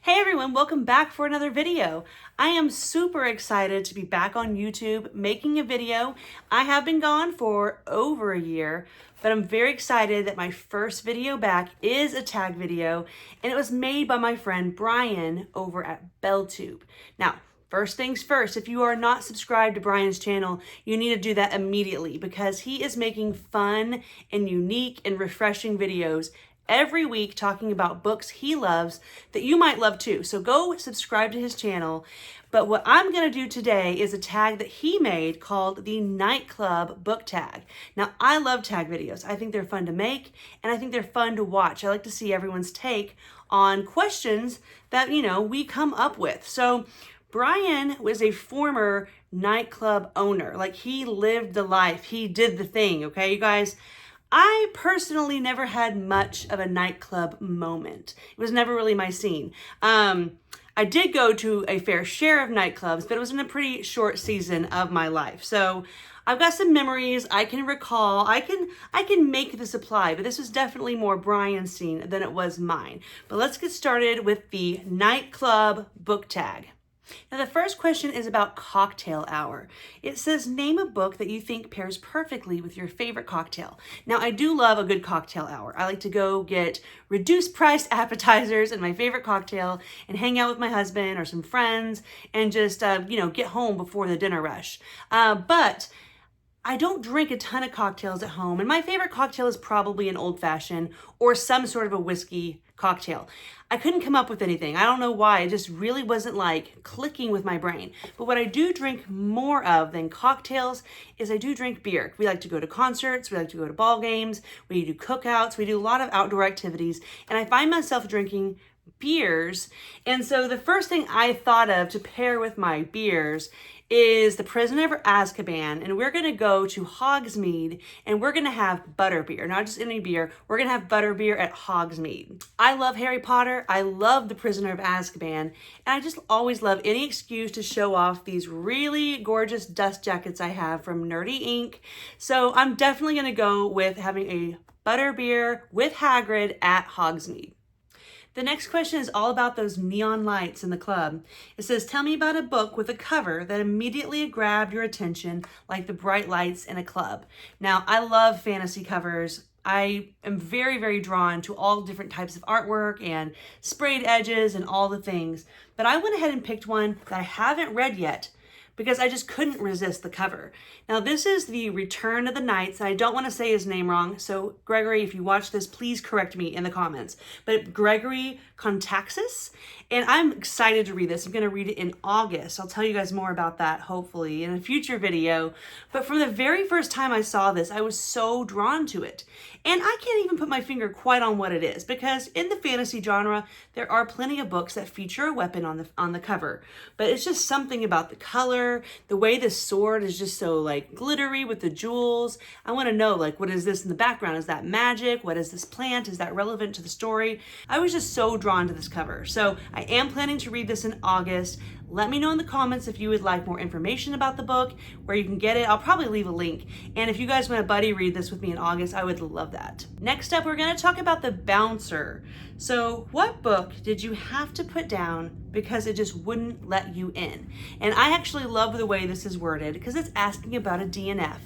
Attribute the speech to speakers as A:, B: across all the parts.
A: Hey everyone, welcome back for another video. I am super excited to be back on YouTube making a video. I have been gone for over a year, but I'm very excited that my first video back is a tag video, and it was made by my friend Brian over at BellTube. Now, first things first, if you are not subscribed to Brian's channel, you need to do that immediately because he is making fun and unique and refreshing videos every week talking about books he loves that you might love too. So go subscribe to his channel. But what I'm going to do today is a tag that he made called the Nightclub Book Tag. Now, I love tag videos. I think they're fun to make and I think they're fun to watch. I like to see everyone's take on questions that, we come up with. So Brian was a former nightclub owner. Like, he lived the life. He did the thing, okay, you guys? I personally never had much of a nightclub moment. It was never really my scene. I did go to a fair share of nightclubs, but it was in a pretty short season of my life. So I've got some memories I can recall. I can make this apply, but this was definitely more Brian's scene than it was mine. But let's get started with the nightclub book tag. Now, the first question is about cocktail hour. It says, name a book that you think pairs perfectly with your favorite cocktail. Now, I do love a good cocktail hour. I like to go get reduced price appetizers and my favorite cocktail and hang out with my husband or some friends and just, get home before the dinner rush. But I don't drink a ton of cocktails at home, and my favorite cocktail is probably an old fashioned or some sort of a whiskey cocktail. I couldn't come up with anything. I don't know why. It just really wasn't like clicking with my brain. But what I do drink more of than cocktails is I do drink beer. We like to go to concerts. We like to go to ball games. We do cookouts. We do a lot of outdoor activities. And I find myself drinking beers. And so the first thing I thought of to pair with my beers is The Prisoner of Azkaban, and we're gonna go to Hogsmeade and we're gonna have butterbeer, not just any beer, we're gonna have butterbeer at Hogsmeade. I love Harry Potter, I love The Prisoner of Azkaban, and I just always love any excuse to show off these really gorgeous dust jackets I have from Nerdy Inc. So I'm definitely gonna go with having a butterbeer with Hagrid at Hogsmeade. The next question is all about those neon lights in the club. It says, tell me about a book with a cover that immediately grabbed your attention like the bright lights in a club. Now, I love fantasy covers. I am very, very drawn to all different types of artwork and sprayed edges and all the things. But I went ahead and picked one that I haven't read yet because I just couldn't resist the cover. Now, this is The Return of the Knights, and I don't want to say his name wrong, so Gregory, if you watch this, please correct me in the comments. But Gregory Contaxis, and I'm excited to read this. I'm going to read it in August. I'll tell you guys more about that, hopefully, in a future video. But from the very first time I saw this, I was so drawn to it. And I can't even put my finger quite on what it is, because in the fantasy genre, there are plenty of books that feature a weapon on the cover. But it's just something about the color, the way this sword is just so like glittery with the jewels. I want to know, like, what is this in the background? Is that magic? What is this plant? Is that relevant to the story? I was just so drawn to this cover. So I am planning to read this in August. Let me know in the comments if you would like more information about the book, where you can get it. I'll probably leave a link. And if you guys want to buddy read this with me in August, I would love that. Next up, we're going to talk about The Bouncer. So what book did you have to put down because it just wouldn't let you in? And I actually love the way this is worded because it's asking about a DNF.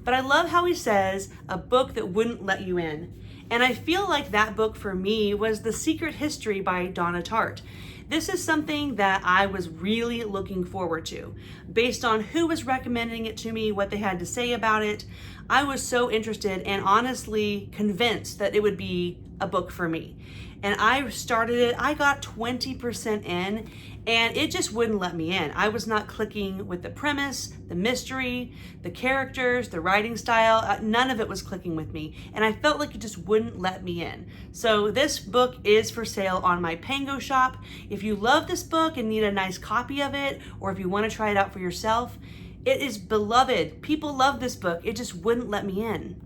A: But I love how he says a book that wouldn't let you in. And I feel like that book for me was The Secret History by Donna Tartt. This is something that I was really looking forward to. Based on who was recommending it to me, what they had to say about it, I was so interested and honestly convinced that it would be a book for me. And I started it, I got 20% in, and it just wouldn't let me in. I was not clicking with the premise, the mystery, the characters, the writing style. None of it was clicking with me. And I felt like it just wouldn't let me in. So this book is for sale on my Pango shop. If you love this book and need a nice copy of it, or if you want to try it out for yourself, it is beloved. People love this book. It just wouldn't let me in.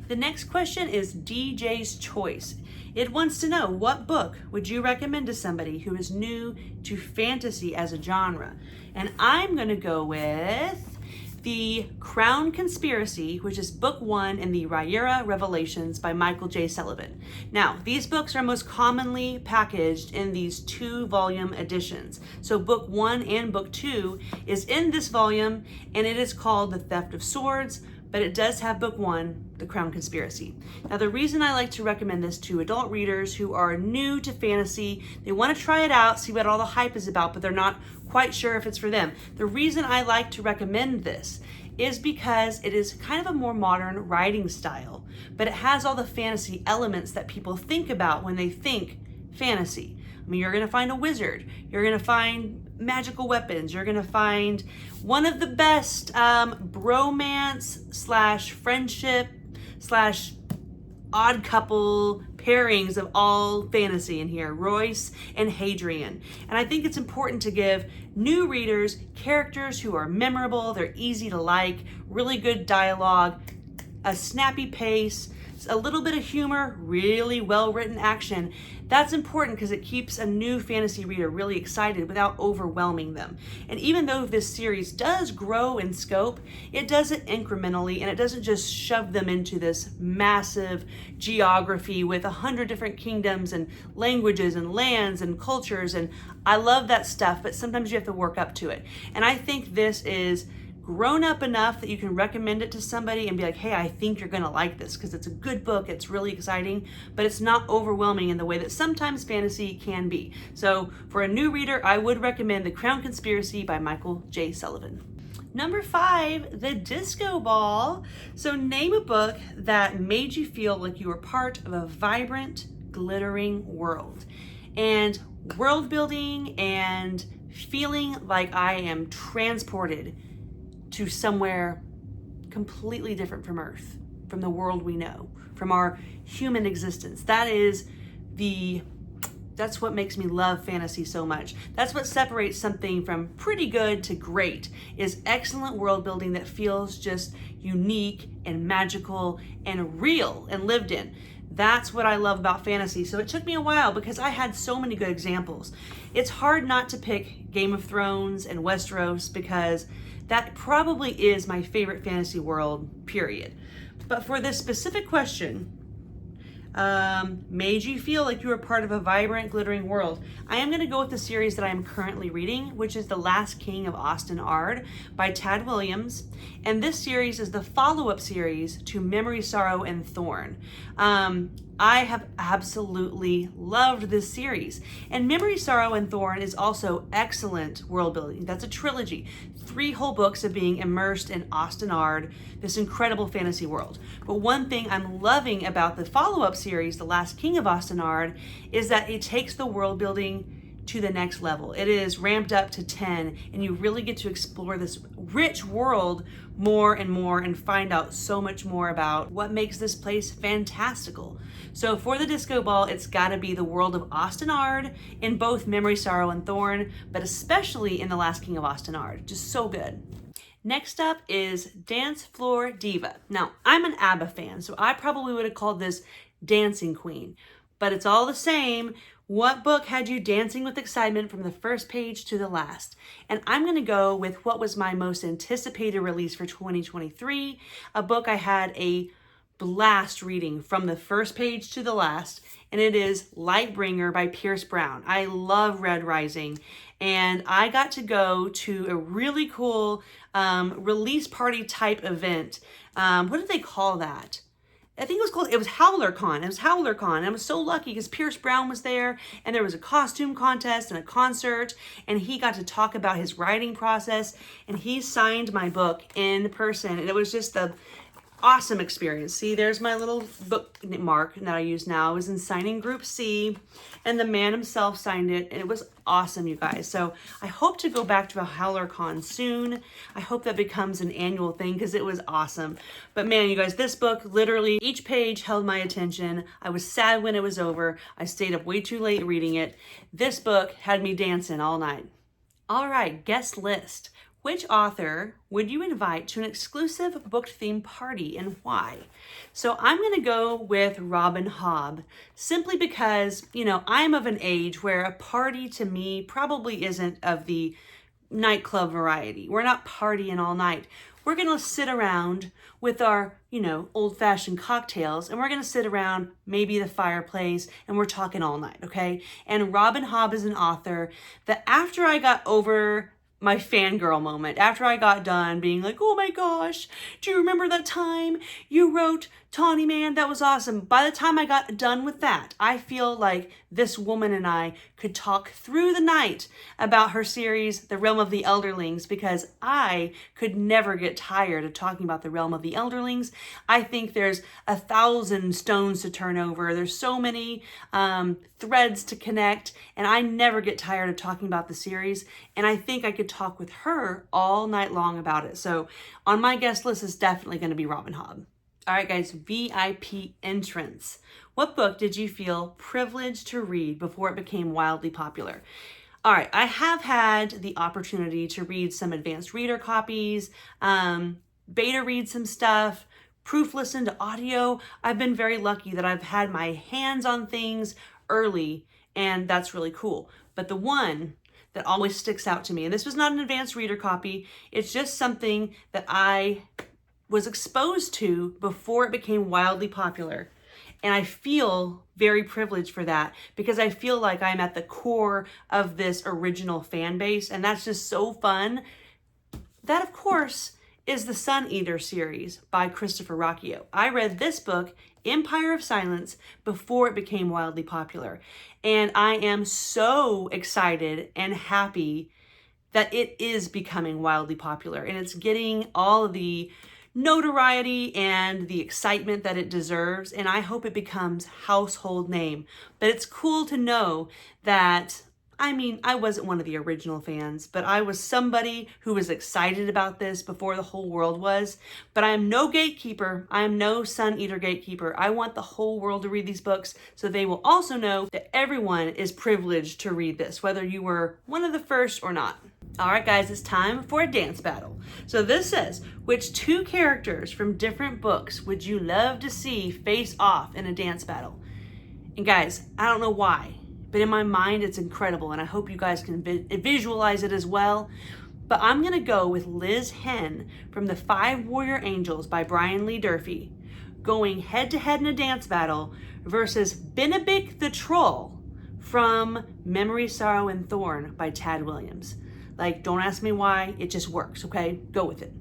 A: The next question is DJs Choice. It wants to know, what book would you recommend to somebody who is new to fantasy as a genre? And I'm going to go with The Crown Conspiracy, which is book 1 in the Rhaenyra Revelations by Michael J. Sullivan. Now, these books are most commonly packaged in these 2-volume editions. So book 1 and book 2 is in this volume, and it is called The Theft of Swords, but it does have book 1, The Crown Conspiracy. Now, the reason I like to recommend this to adult readers who are new to fantasy, they want to try it out, see what all the hype is about, but they're not quite sure if it's for them. The reason I like to recommend this is because it is kind of a more modern writing style, but it has all the fantasy elements that people think about when they think fantasy. I mean, you're gonna find a wizard, you're gonna find magical weapons, you're gonna find one of the best bromance slash friendship slash odd couple pairings of all fantasy in here, Royce and Hadrian. And I think it's important to give new readers characters who are memorable, they're easy to like, really good dialogue, a snappy pace, a little bit of humor, really well-written action. That's important because it keeps a new fantasy reader really excited without overwhelming them. And even though this series does grow in scope, it does it incrementally, and it doesn't just shove them into this massive geography with 100 different kingdoms and languages and lands and cultures. And I love that stuff, but sometimes you have to work up to it. And I think this is grown up enough that you can recommend it to somebody and be like, hey, I think you're gonna like this because it's a good book, it's really exciting, but it's not overwhelming in the way that sometimes fantasy can be. So for a new reader, I would recommend The Crown Conspiracy by Michael J. Sullivan. Number 5, The Disco Ball. So name a book that made you feel like you were part of a vibrant, glittering world. And world building and feeling like I am transported to somewhere completely different from Earth, from the world we know, from our human existence. That's what makes me love fantasy so much. That's what separates something from pretty good to great, is excellent world building that feels just unique and magical and real and lived in. That's what I love about fantasy. So it took me a while because I had so many good examples. It's hard not to pick Game of Thrones and Westeros because that probably is my favorite fantasy world, period. But for this specific question, made you feel like you were part of a vibrant, glittering world, I am going to go with the series that I am currently reading, which is The Last King of Osten-Ard by Tad Williams. And this series is the follow-up series to Memory, Sorrow, and Thorn. I have absolutely loved this series. And Memory, Sorrow, and Thorn is also excellent world building. That's a trilogy. 3 whole books of being immersed in Osten-Ard, this incredible fantasy world. But one thing I'm loving about the follow-up series, The Last King of Osten-Ard, is that it takes the world building to the next level. It is ramped up to 10, and you really get to explore this rich world more and more and find out so much more about what makes this place fantastical. So for the Disco Ball, it's gotta be the world of Osten-Ard in both Memory, Sorrow, and Thorn, but especially in The Last King of Osten-Ard. Just so good. Next up is Dance Floor Diva. Now, I'm an ABBA fan, so I probably would have called this Dancing Queen, but it's all the same. What book had you dancing with excitement from the first page to the last? And I'm gonna go with what was my most anticipated release for 2023, a book I had a blast reading from the first page to the last, and it is Lightbringer by Pierce Brown. I love Red Rising, and I got to go to a really cool release party type event. What did they call that? I think it was HowlerCon. It was HowlerCon. I was so lucky because Pierce Brown was there, and there was a costume contest and a concert, and he got to talk about his writing process, and he signed my book in person, and it was just the awesome experience. See, there's my little bookmark that I use now. I was in signing group C, and the man himself signed it, and it was awesome, you guys. So I hope to go back to a HowlerCon soon. I hope that becomes an annual thing because it was awesome. But man, you guys, this book, literally each page held my attention. I was sad when it was over. I stayed up way too late reading it. This book had me dancing all night. All right, guest list. Which author would you invite to an exclusive book themed party and why? So I'm going to go with Robin Hobb, simply because, you know, I'm of an age where a party to me probably isn't of the nightclub variety. We're not partying all night. We're gonna sit around with our, old-fashioned cocktails, and we're gonna sit around maybe the fireplace, and we're talking all night, okay? And Robin Hobb is an author that after I got over my fangirl moment, after I got done being like, oh my gosh, do you remember that time you wrote Tawny Man? That was awesome. By the time I got done with that, I feel like this woman and I could talk through the night about her series, The Realm of the Elderlings, because I could never get tired of talking about The Realm of the Elderlings. I think there's 1,000 stones to turn over. There's so many threads to connect, and I never get tired of talking about the series. And I think I could talk with her all night long about it. So on my guest list is definitely going to be Robin Hobb. All right, guys, VIP entrance. What book did you feel privileged to read before it became wildly popular? All right, I have had the opportunity to read some advanced reader copies, beta read some stuff, proof listen to audio. I've been very lucky that I've had my hands on things early, and that's really cool. But the one that always sticks out to me, and this was not an advanced reader copy, it's just something that I was exposed to before it became wildly popular. And I feel very privileged for that because I feel like I'm at the core of this original fan base, and that's just so fun. That, of course, is the Sun Eater series by Christopher Rocchio. I read this book, Empire of Silence, before it became wildly popular. And I am so excited and happy that it is becoming wildly popular, and it's getting all of the notoriety and the excitement that it deserves, and I hope it becomes household name. But it's cool to know that, I wasn't one of the original fans, but I was somebody who was excited about this before the whole world was. But I am no gatekeeper. I am no Sun Eater gatekeeper. I want the whole world to read these books so they will also know that everyone is privileged to read this, whether you were one of the first or not. All right, guys, it's time for a dance battle. So this says, which two characters from different books would you love to see face off in a dance battle? And guys, I don't know why, but in my mind, it's incredible, and I hope you guys can visualize it as well. But I'm going to go with Liz Hen from The Five Warrior Angels by Brian Lee Durfee, going head-to-head in a dance battle versus Benedict the Troll from Memory, Sorrow, and Thorn by Tad Williams. Don't ask me why, it just works, okay? Go with it.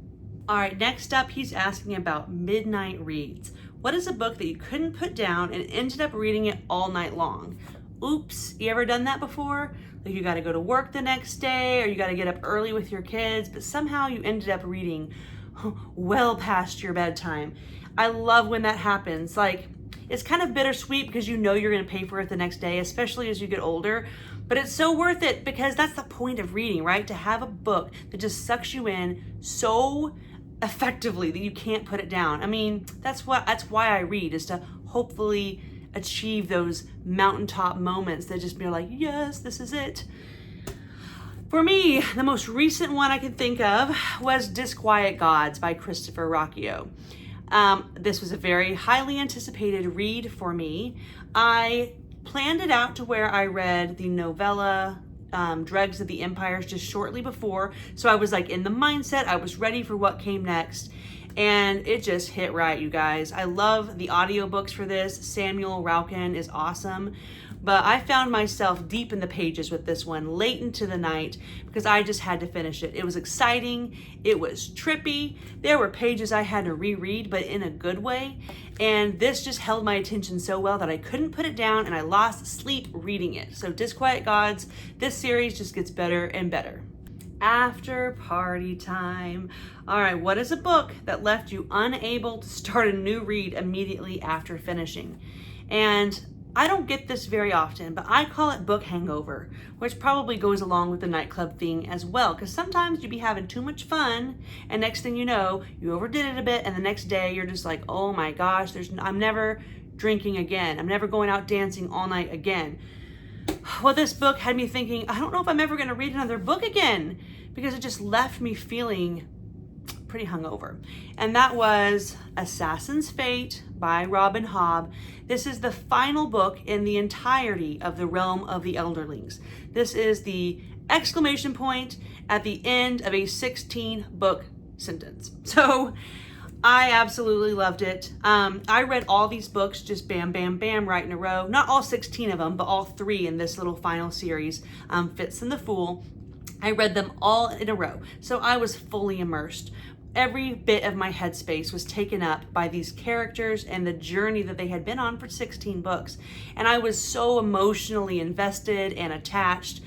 A: All right, next up, he's asking about midnight reads. What is a book that you couldn't put down and ended up reading it all night long? Oops, you ever done that before? You gotta go to work the next day, or you gotta get up early with your kids, but somehow you ended up reading well past your bedtime. I love when that happens. It's kind of bittersweet because you know you're gonna pay for it the next day, especially as you get older. But it's so worth it because that's the point of reading, right? To have a book that just sucks you in so effectively that you can't put it down. That's why I read, is to hopefully achieve those mountaintop moments that just be like, yes, this is it. For me, the most recent one I can think of was Disquiet Gods by Christopher Rocchio. This was a very highly anticipated read for me. I planned it out to where I read the novella Dregs of the Empires just shortly before, so I was in the mindset, I was ready for what came next, and it just hit right, you guys. I love the audiobooks for this. Samuel Rauken is awesome, but I found myself deep in the pages with this one late into the night because I just had to finish it. It was exciting, it was trippy, there were pages I had to reread, but in a good way, and this just held my attention so well that I couldn't put it down, and I lost sleep reading it. So Disquiet Gods, this series just gets better and better. After party time. All right, what is a book that left you unable to start a new read immediately after finishing? And I don't get this very often, but I call it book hangover, which probably goes along with the nightclub thing as well, because sometimes you be having too much fun, and next thing you know, you overdid it a bit, and the next day you're just like, oh my gosh, I'm never drinking again. I'm never going out dancing all night again. Well, this book had me thinking, I don't know if I'm ever going to read another book again, because it just left me feeling pretty hungover. And that was Assassin's Fate by Robin Hobb. This is the final book in the entirety of The Realm of the Elderlings. This is the exclamation point at the end of a 16 book sentence. So I absolutely loved it. I read all these books just bam, bam, bam, right in a row. Not all 16 of them, but all 3 in this little final series, Fitz and the Fool. I read them all in a row. So I was fully immersed. Every bit of my headspace was taken up by these characters and the journey that they had been on for 16 books. And I was so emotionally invested and attached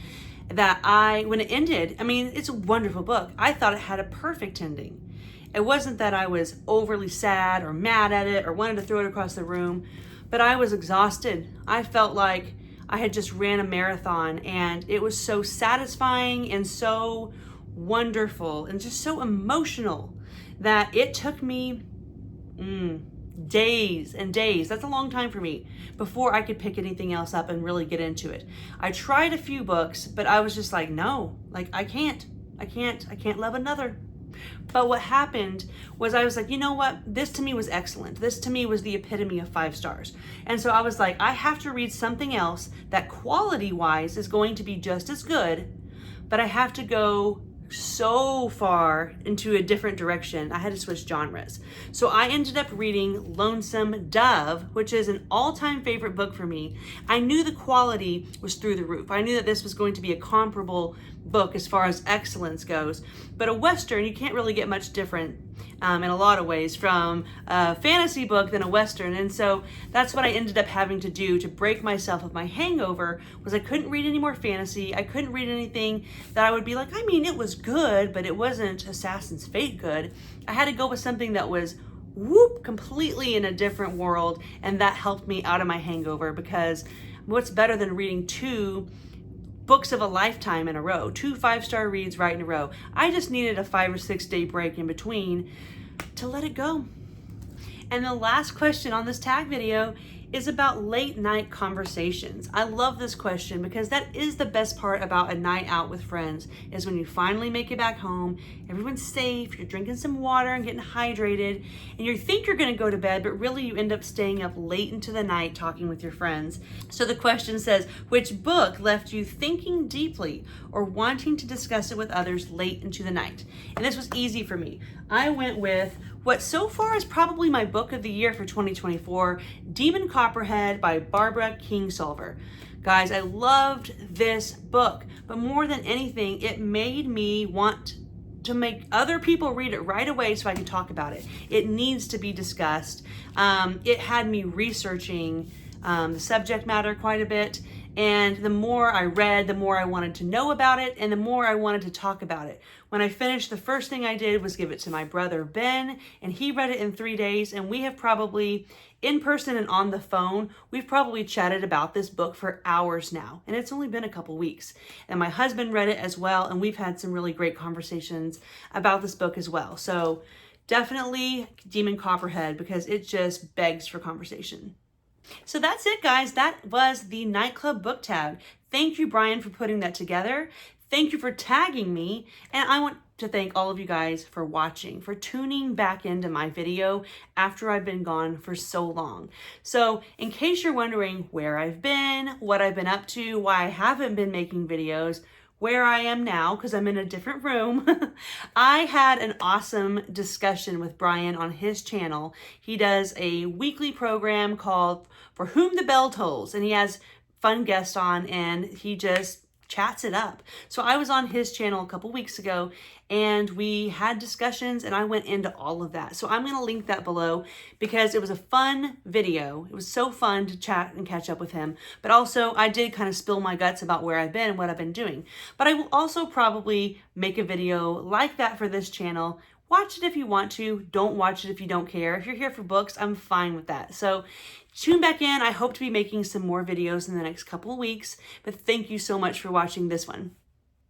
A: that when it ended, I mean, it's a wonderful book. I thought it had a perfect ending. It wasn't that I was overly sad or mad at it or wanted to throw it across the room, but I was exhausted. I felt like I had just ran a marathon, and it was so satisfying and so wonderful and just so emotional that it took me days and days. That's a long time for me before I could pick anything else up and really get into it. I tried a few books, but I was just like, no, like I can't love another. But what happened was I was like, you know what? This to me was excellent. This to me was the epitome of 5 stars. And so I was like, I have to read something else that quality-wise is going to be just as good, but I have to go so far into a different direction. I had to switch genres. So I ended up reading Lonesome Dove, which is an all-time favorite book for me. I knew the quality was through the roof. I knew that this was going to be a comparable book as far as excellence goes, but a Western, you can't really get much different in a lot of ways from a fantasy book than a Western. And so that's what I ended up having to do to break myself of my hangover, was I couldn't read any more fantasy. I couldn't read anything that I would be like, I mean, it was good, but it wasn't Assassin's Fate good. I had to go with something that was completely in a different world, and that helped me out of my hangover, because what's better than reading 2 books of a lifetime in a row, 2 5-star reads right in a row. I just needed a 5 or 6 day break in between to let it go. And the last question on this tag video is about late night conversations. I love this question because that is the best part about a night out with friends, is when you finally make it back home, everyone's safe, you're drinking some water and getting hydrated, and you think you're gonna go to bed, but really you end up staying up late into the night talking with your friends. So the question says, which book left you thinking deeply or wanting to discuss it with others late into the night? And this was easy for me. I went with what so far is probably my book of the year for 2024, Demon Copperhead by Barbara Kingsolver. Guys, I loved this book, but more than anything, it made me want to make other people read it right away so I can talk about it. It needs to be discussed. It had me researching the subject matter quite a bit. And the more I read, the more I wanted to know about it, and the more I wanted to talk about it. When I finished, the first thing I did was give it to my brother, Ben, and he read it in 3 days, and we have probably, in person and on the phone, we've probably chatted about this book for hours now, and it's only been a couple weeks. And my husband read it as well, and we've had some really great conversations about this book as well. So definitely Demon Copperhead, because it just begs for conversation. So that's it, guys. That was the nightclub book tag. Thank you, Brian, for putting that together. Thank you for tagging me. And I want to thank all of you guys for watching, for tuning back into my video after I've been gone for so long. So in case you're wondering where I've been, what I've been up to, why I haven't been making videos, where I am now, because I'm in a different room, I had an awesome discussion with Brian on his channel. He does a weekly program called For Whom the Bell Tolls, and he has fun guests on, and he just chats it up. So I was on his channel a couple weeks ago, and we had discussions, and I went into all of that. So I'm going to link that below, because it was a fun video. It was so fun to chat and catch up with him. But also, I did kind of spill my guts about where I've been and what I've been doing. But I will also probably make a video like that for this channel. Watch it if you want to. Don't watch it if you don't care. If you're here for books, I'm fine with that. So tune back in. I hope to be making some more videos in the next couple of weeks. But thank you so much for watching this one.